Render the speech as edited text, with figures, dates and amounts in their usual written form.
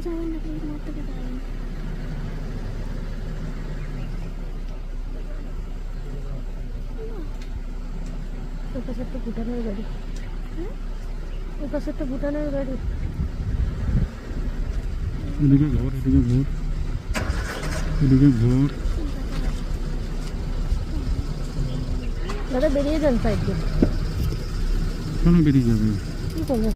যাবেন না, কিন্তু মোড় থেকে যাবেন। ওই পাশে একটা ভুটানের গাড়ি। হ্যাঁ, ওই পাশে একটা ভুটানের গাড়ি। এদিকে ঘর, এদিকে ঘর, এদিকে ঘর। দাদা বেরিয়ে যান সাইড দিয়ে। কেন বেরিয়ে যাবে? কি করবেন?